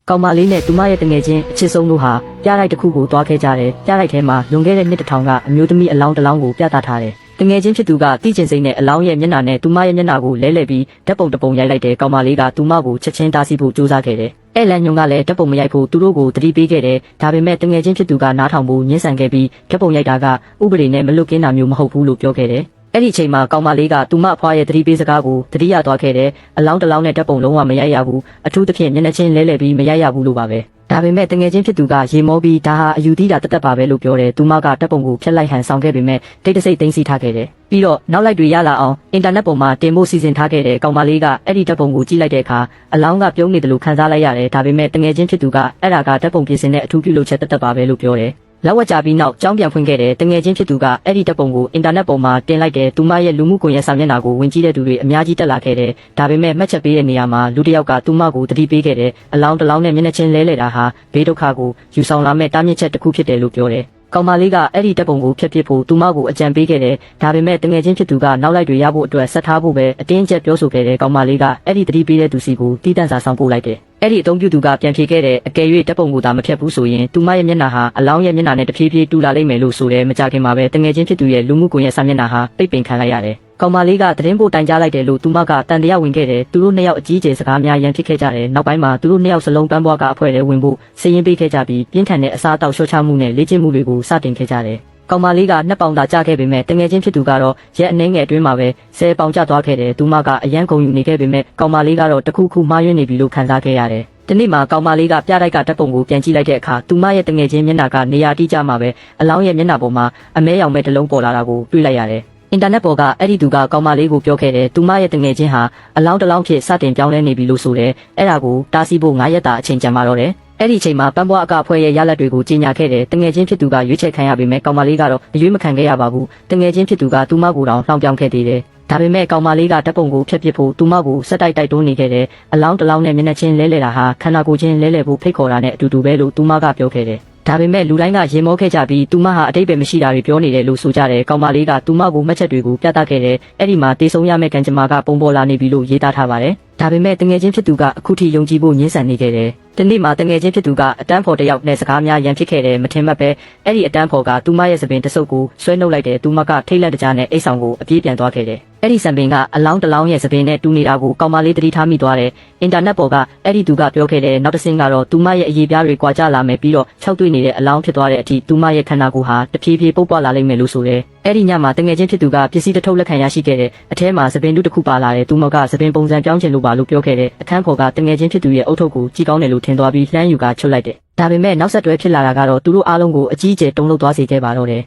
ကောင်မလေးနဲ့သူမရဲ့တငယ်ချင်းအချစ်ဆုံးတို့ဟာပြလိုက်တစ်ခုကိုတွားခဲ့ကြတယ်ပြလိုက်ထဲမှာလွန်ခဲ့တဲ့နှစ်1000ကအမျိုးသမီးအလောင်းတစ်လောင်းကိုပြသထားတယ်တငယ်ချင်းဖြစ်သူကတိကျင်စိမ့်နဲ့အလောင်းရဲ့မျက်နှာနဲ့သူမရဲ့မျက်နှာကိုလဲလှယ်ပြီးဓာတ်ပုံတစ်ပုံရိုက်လိုက်တဲ့ကောင်မလေးကသူမကိုချက်ချင်းတားဆီးဖို့ကြိုးစားခဲ့တယ်အဲ့လန်ညုံကလည်းဓာတ်ပုံမရိုက်ဖို့သူတို့ကိုတတိပေးခဲ့တယ်ဒါပေမဲ့တငယ်ချင်းဖြစ်သူကနားထောင်ဖို့ညှင်းဆန်ခဲ့ပြီးဓာတ်ပုံရိုက်တာကဥပဒေနဲ့မလွတ်ကင်းတာမျိုးမဟုတ်ဘူးလို့ပြောခဲ့တယ်အဲ့ဒီအချိန်မှာကောင်မလေးကသူမအဖွားရဲ့တတိပေးစကားကိုတတိယသွားခဲ့တယ်အလောင်းတစ်လောင်းနဲ့ဓာတ်ပုံလုံးဝမရိုက်ရဘူးအထူးသဖြင့်မျက်နှာချင်းလဲလှယ်ပြီးမရိုက်ရဘူးလို့ပါပဲဒါပေမဲ့တငယ်ချင်းဖြစ်သူကရေမောပြီးဒါဟာအယူသီးတာတသက်ပါပဲလို့ပြောတယ်သူမကတပ်ပုံကိုဖျက်လိုက်ဟန်ဆောင်ခဲ့ပေမဲ့တိတ်တဆိတ်သိမ်းဆီးထားခဲ့တယ်ပြီးတော့နောက်လိုက်တွေရလာအောင်အင်တာနက်ပေါ်မှာတင်ဖို့စီစဉ်ထားခဲ့တဲ့ကောင်မလေးကအဲ့ဒီတပ်ပုံကိုကြည့်လိုက်တဲ့အခါအလောင်းကပြုံးနေတယ်လို့ခန်းစားလိုက်ရတယ်ဒါပေမဲ့တငယ်ချင်းဖြစ်သူကအဲ့ဒါကတပ်ပုံပြင်ဆင်တဲ့အထူးပြုလုပ်ချက်တသက်ပါပဲလို့ပြောတယ်လောက်ဝက်ကြပြီးနောက်ကြောင်းပြန်ဖွင့်ခဲ့တယ်တငယ်ချင်းဖြစ်သူကအဲ့ဒီတပ်ပုံကိုအင်တာနက်ပေါ်မှာတင်လိုက်တယ်သူမရဲ့လူမှုကွန်ရက်စာမျက်နှာကိုဝင်ကြည့်တဲ့သူတွေအများကြီးတက်လာခဲ့တယ်ဒါပေမဲ့မှတ်ချက်ပေးတဲ့နေရာမှာလူတစ်ယောက်ကသူမကိုတတိပေးခဲ့တယ်အလောင်းတစ်လောင်းနဲ့မျက်နှာချင်းလဲလှယ်တာဟာဘေးဒုက္ခကိုယူဆောင်လာမဲ့တားမြစ်ချက်တစ်ခုဖြစ်တယ်လို့ပြောတယ်ကောင်မလေးကအဲ့ဒီတပ်ပုံကိုဖျက်ပစ်ဖို့သူမကိုအကြံပေးခဲ့တယ်ဒါပေမဲ့တငယ်ချင်းဖြစ်သူကနောက်လိုက်တွေရဖို့အတွက်ဆက်ထားဖို့ပဲအတင်းအကျပ်ပြောဆိုခဲ့တယ်ကောင်မလေးကအဲ့ဒီတတိပေးတဲ့သူစီကိုတီးတန့်စာဆောင်ပို့လိုက်တယ်အဲ့ဒီအုံပြုသူကပြန်ဖြေခဲ့တဲ့အကယ်၍တပ်ပုံကိုသာမဖျက်ဘူးဆိုရင်သူမရဲ့မျက်နှာဟာအလောင်းရဲ့မျက်နှာနဲ့တဖြည်းဖြည်းတူလာလိမ့်မယ်လို့ဆိုတယ်မကြခင်မှာပဲတငယ်ချင်းဖြစ်သူရဲ့လူမှုကွန်ရက်စာမျက်နှာဟာပိတ်ပင်ခံလိုက်ရတယ်ကောင်မလေးကသတင်းပို့တိုင်ကြားလိုက်တယ်လို့သူမကတန်တရားဝင်ခဲ့တယ်သူတို့နှစ်ယောက်အကြီးကျယ်စကားများရန်ဖြစ်ခဲ့ကြတယ်နောက်ပိုင်းမှာသူတို့နှစ်ယောက်စလုံးပန်းပွားကအဖွဲလေးဝင်ဖို့စီရင်ပေးခဲ့ကြပြီးပြင်းထန်တဲ့အစားအသောက်လျှော့ချမှုနဲ့လေ့ကျင့်မှုတွေကိုစတင်ခဲ့ကြတယ်ကောင်မလေးက2ပေါင်သာကျခဲ့ပေမဲ့တငယ်ချင်းဖြစ်သူကတော့ရက်အနှဲငယ်အတွင်းမှာပဲ10ပေါင်ကျသွားခဲ့တယ်သူမကအရန်ကုန်ယူနေခဲ့ပေမဲ့ကောင်မလေးကတော့တခုခုမှားယွင်းနေပြီလို့ခံစားခဲ့ရတယ်ဒီနေ့မှာကောင်မလေးကပြတိုက်ကဓာတ်ပုံကိုပြန်ကြည့်လိုက်တဲ့အခါသူမရဲ့တငယ်ချင်းမျက်နှာကနေရာတိကျမှာပဲအလောင်းရဲ့မျက်နှာပေါ်မှာအမဲရောင်မဲ့တစ်လုံးပေါ်လာတာကိုတွေ့လိုက်ရတယ်အင်တာနက်ပေါ်ကအဲ့ဒီသူကကောင်မလေးကိုပြောခဲ့တယ်သူမရဲ့တငယ်ချင်းဟာအလောင်းတစ်လောင်းဖြစ်စတင်ပြောင်းလဲနေပြီလို့ဆိုတယ်အဲ့ဒါကိုတားဆီးဖို့9ရက်တာအချိန်ကျန်ပါတော့တယ်အဲ့ဒီအချိန်မှာပန်းပွားအကအဖွဲ့ရဲ့ရလဒ်တွေကိုကြီးညာခဲ့တယ်တငယ်ချင်းဖြစ်သူကရွေးချယ်ခံရပေမဲ့ကောင်မလေးကတော့အရွေးမခံခဲ့ရပါဘူးတငယ်ချင်းဖြစ်သူကသူမကိုတောင်လှောင်ပြောင်းခဲ့သေးတယ်ဒါပေမဲ့ကောင်မလေးကဓာတ်ပုံကိုဖျက်ပစ်ဖို့သူမကိုစက်တိုက်တွန်းနေခဲ့တယ်အလောင်းတစ်လောင်းနဲ့မျက်နှာချင်းလဲလှယ်တာဟာခန္ဓာကိုယ်ချင်းလဲလှယ်ဖို့ဖိတ်ခေါ်တာနဲ့အတူတူပဲလို့သူမကပြောခဲ့တယ်ဒါပေမဲ့လူတိုင်းကရင်မောခဲ့ကြပြီးသူမဟာအတိတ်ပဲမရှိတာတွေပြောနေတယ်လို့ဆိုကြတယ်ကောင်မလေးကသူမကိုမှတ်ချက်တွေကိုပြသခဲ့တယ်အဲ့ဒီမှာတေဆုံးရမယ့်ကံကြမ္မာကပုံပေါ်လာနေပြီလို့ရေးသားထားပါတယ်ဒါပေမဲ့တငယ်ချင်းဖြစ်သူကအခုထိယုံကြည်ဖို့ညှင်းဆန်နေခဲ့တယ်ဒီနေ့မှာတငယ်ချင်းဖြစ်သူကအတန်းဖော်တယောက်နဲ့စကားများရန်ဖြစ်ခဲ့တယ်မထင်မှတ်ပဲအဲ့ဒီအတန်းဖော်ကသူမရဲ့စပင်တဆုပ်ကိုဆွဲနှုတ်လိုက်တယ်သူမကထိတ်လန့်တကြားနဲ့အိတ်ဆောင်ကိုအပြေးပြန်သွားခဲ့တယ်အဲ့ဒီစပင်ကအလောင်းတစ်လောင်းရဲ့စပင်နဲ့တူနေတာကိုကောင်မလေးသတိထားမိသွားတယ်အင်တာနက်ပေါ်ကအဲ့ဒီသူကပြောခဲ့တယ်နောက်တစ်ဆင့်ကတော့သူမရဲ့အရေးပြားတွေကွာကျလာမယ်ပြီးတော့၆တွေ့နေတဲ့အလောင်းဖြစ်သွားတဲ့အထိသူမရဲ့ခန္ဓာကိုယ်ဟာတဖြည်းဖြည်းပုတ်ပွားလာလိမ့်မယ်လို့ဆိုတယ်အဲ့ဒီညမှာတငယ်ချင်းဖြစ်သူကပစ္စည်းတစ်ထုပ်လက်ခံရရှိခဲ့တယ်အထဲမှာစပင်တူတစ်ခုပါလာတယ်သူမကစပင်ပုံစံပြောင်းချင်လို့ပါလို့ပြောခဲ့တယ်အခန်းဖော်ကတငယ်ချင်းဖြစ်သူရဲ့အုတ်ထုပ်ကိုကြည့်ကောင်းတယ်လို့ထင်သွားပြီးလှမ်းယူကချွတ်လိုက်တယ်ဒါပေမဲ့နောက်ဆက်တွဲဖြစ်လာတာကတော့သူတို့အားလုံးကိုအကြီးအကျယ်တုန်လှုပ်သွားစေခဲ့ပါတော့တယ်